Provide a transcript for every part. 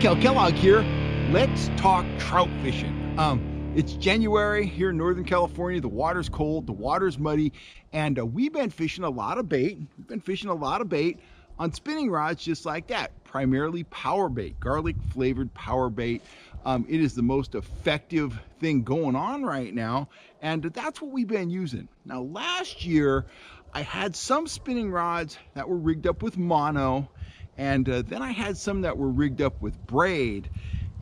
Cal Kellogg here. Let's talk trout fishing. It's January here in Northern California. The water's cold, the water's muddy, and we've been fishing a lot of bait. We've been fishing a lot of bait on spinning rods just like that, primarily power bait, garlic flavored power bait. It is the most effective thing going on right now, and that's what we've been using. Now, last year, I had some spinning rods that were rigged up with mono, and then I had some that were rigged up with braid.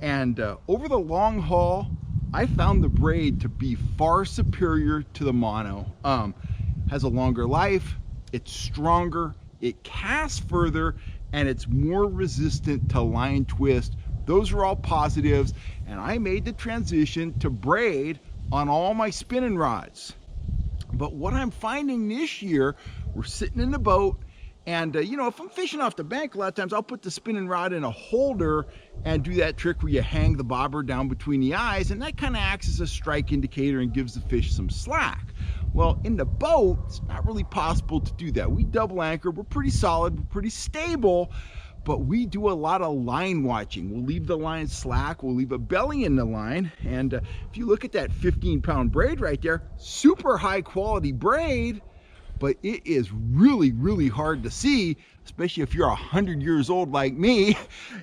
And over the long haul, I found the braid to be far superior to the mono. Has a longer life, it's stronger, it casts further, and it's more resistant to line twist. Those are all positives, and I made the transition to braid on all my spinning rods. But what I'm finding this year, we're sitting in the boat, and if I'm fishing off the bank, a lot of times I'll put the spinning rod in a holder and do that trick where you hang the bobber down between the eyes, and that kind of acts as a strike indicator and gives the fish some slack. Well, in the boat, it's not really possible to do that. We double anchor, we're pretty solid, we're pretty stable, but we do a lot of line watching. We'll leave the line slack, we'll leave a belly in the line, and if you look at that 15-pound braid right there, super high quality braid, but it is really, really hard to see, especially if you're 100 years old like me,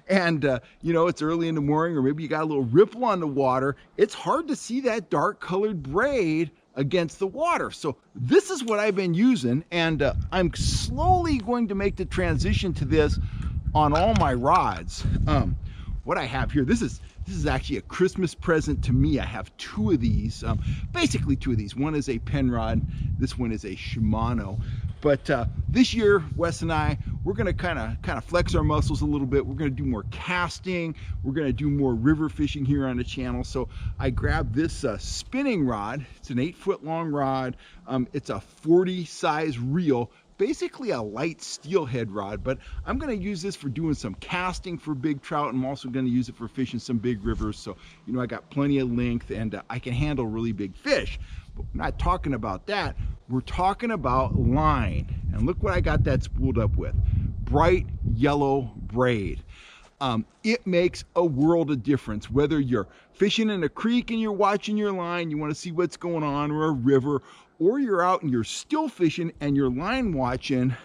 and it's early in the morning, or maybe you got a little ripple on the water. It's hard to see that dark colored braid against the water. So this is what I've been using, and I'm slowly going to make the transition to this on all my rods. What I have here, this is actually a Christmas present to me. I have two of these, basically two of these. One is a Penrod, this one is a Shimano. But this year, Wes and I, we're gonna kind of flex our muscles a little bit. We're gonna do more casting. We're gonna do more river fishing here on the channel. So I grabbed this spinning rod. It's an 8-foot long rod. It's a 40 size reel, basically a light steelhead rod, but I'm going to use this for doing some casting for big trout. I'm also going to use it for fishing some big rivers, so I got plenty of length, and I can handle really big fish. But we're not talking about that, we're talking about line. And look what I got that spooled up with. Bright yellow braid. It makes a world of difference whether you're fishing in a creek and you're watching your line, you want to see what's going on, or a river, or you're out and you're still fishing and you're line watching.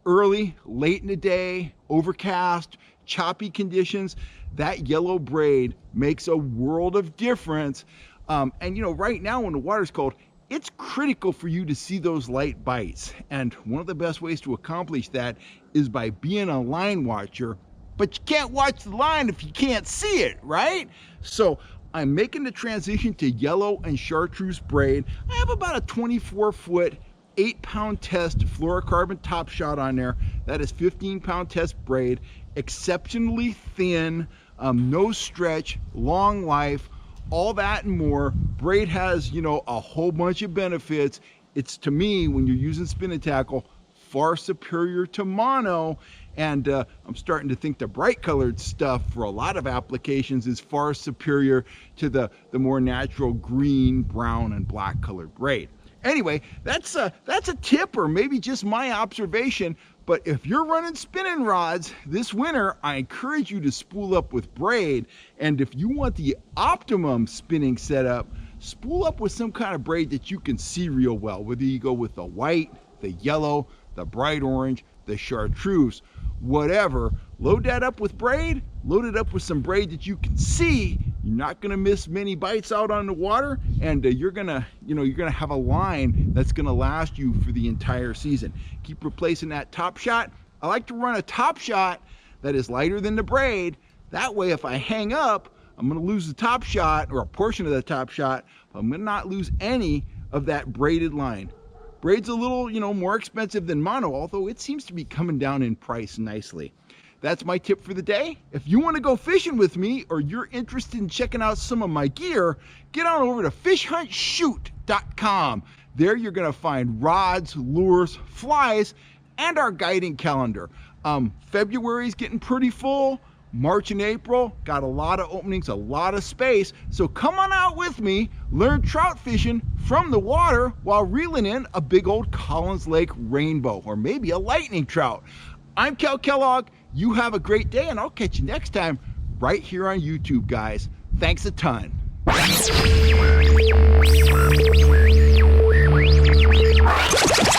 Early, late in the day, overcast, choppy conditions, that yellow braid makes a world of difference. And right now when the water's cold, it's critical for you to see those light bites. And one of the best ways to accomplish that is by being a line watcher. But you can't watch the line if you can't see it, right? So I'm making the transition to yellow and chartreuse braid. I have about a 24-foot, 8-pound test fluorocarbon top shot on there. That is 15-pound test braid, exceptionally thin, no stretch, long life, all that and more. Braid has, a whole bunch of benefits. It's, to me, when you're using spinning tackle, far superior to mono. And I'm starting to think the bright colored stuff for a lot of applications is far superior to the more natural green, brown, and black colored braid. Anyway, that's a tip, or maybe just my observation. But if you're running spinning rods this winter, I encourage you to spool up with braid. And if you want the optimum spinning setup, spool up with some kind of braid that you can see real well, whether you go with the white, the yellow, the bright orange, the chartreuse, whatever. Load that up with braid, load it up with some braid that you can see. You're not gonna miss many bites out on the water, and you're gonna have a line that's gonna last you for the entire season. Keep replacing that top shot. I like to run a top shot that is lighter than the braid. That way, if I hang up, I'm gonna lose the top shot, or a portion of the top shot, but I'm gonna not lose any of that braided line. Braid's a little, more expensive than mono, although it seems to be coming down in price nicely. That's my tip for the day. If you want to go fishing with me, or you're interested in checking out some of my gear, get on over to fishhuntshoot.com. There you're going to find rods, lures, flies, and our guiding calendar. February's getting pretty full. March and April, got a lot of openings, a lot of space. So come on out with me, learn trout fishing from the water while reeling in a big old Collins Lake rainbow, or maybe a lightning trout. I'm Cal Kellogg. You have a great day, and I'll catch you next time right here on YouTube, guys. Thanks a ton.